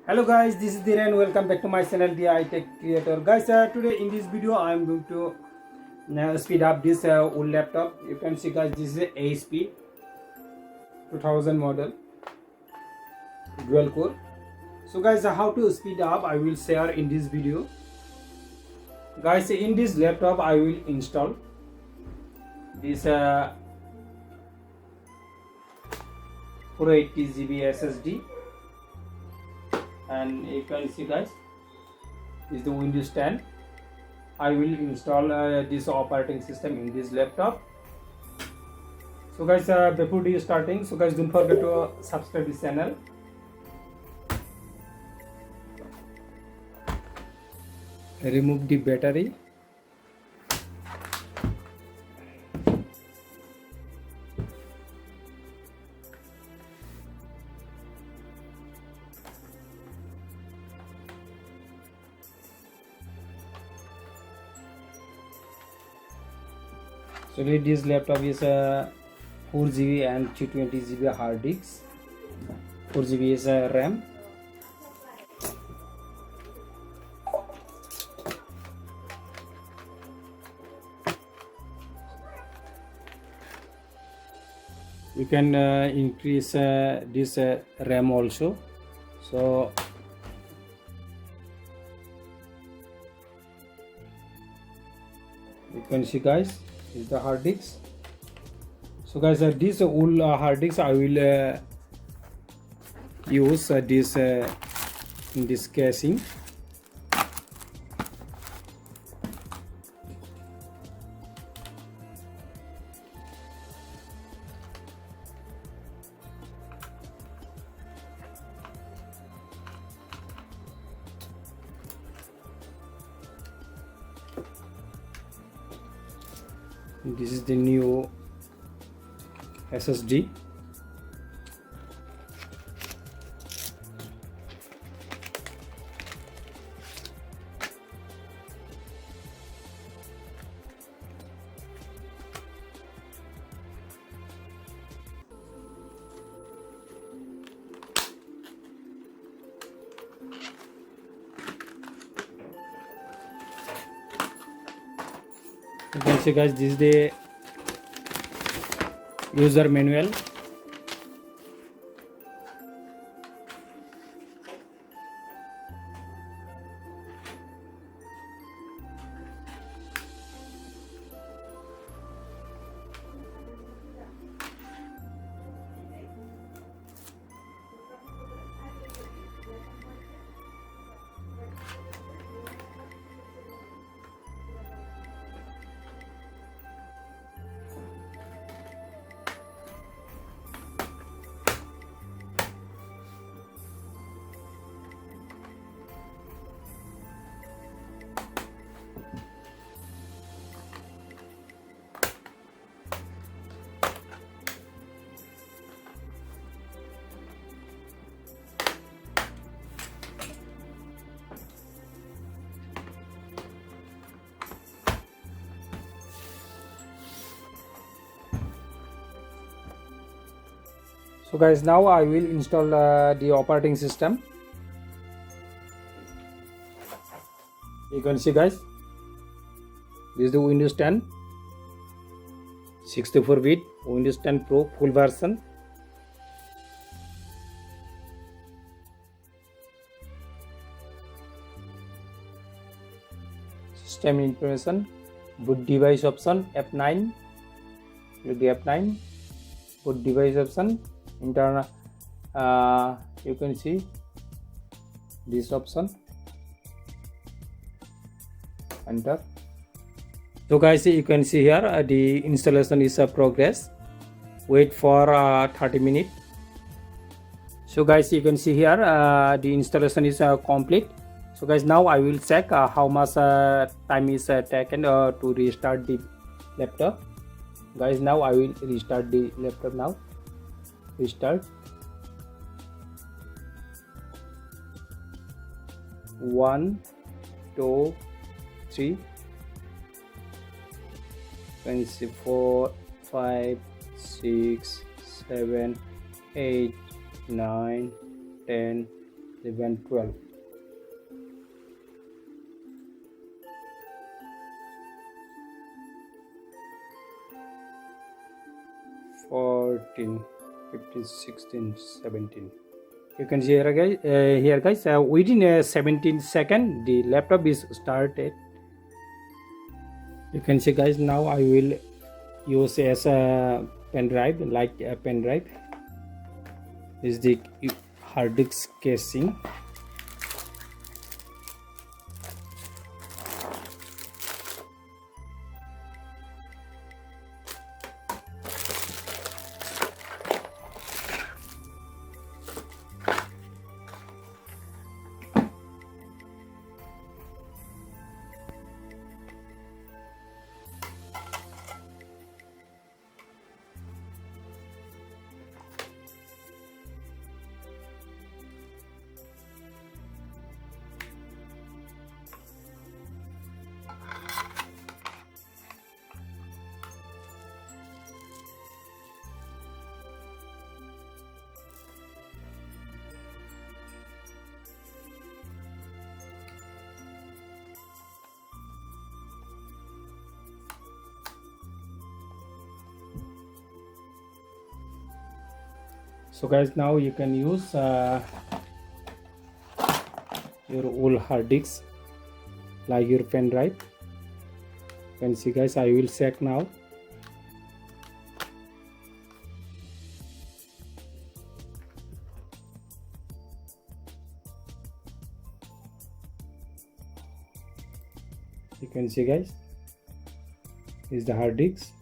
Hello guys, this is Dhiren. Welcome back to my channel DI Tech Creator. Guys, today in this video I am going to speed up this old laptop. You can see guys, this is a ASP 2000 model dual core. So guys, how to speed up I will share in this video. Guys, in this laptop I will install this 480 GB SSD. And you can see guys, this is the Windows 10. I will install this operating system in this laptop. So guys, before starting, so guys, don't forget to subscribe this channel. Remove the battery. So this laptop is a 4 GB and 220 GB hard disk. 4 GB is a RAM. You can increase this RAM also. So you can see guys, is the hard disk. So guys, this old hard disk I will use this in this casing. This is the new SSD. You can see guys, this is the user manual. So guys, now I will install the operating system. You can see guys, this is the Windows 10 64-bit Windows 10 Pro full version. System information, boot device option F9, will be F9, boot device option, internal, you can see this option, enter. So guys, you can see here the installation is a progress. Wait for 30 minutes. So guys, you can see here the installation is complete. So guys, now I will check how much time is taken to restart the laptop. Guys, now I will restart the laptop now. Restart. 1 2 3 24 5 6 7 8 9 10 11, 12. 14, 15, 16, 17. You can see here guys, within a 17 second the laptop is started. You can see guys, now I will use as a pen drive, like a pen drive. This is the hard disk casing. So guys, now you can use your old hard disk like your pen drive. You can see guys, I will check now. You can see guys, this is the hard disk.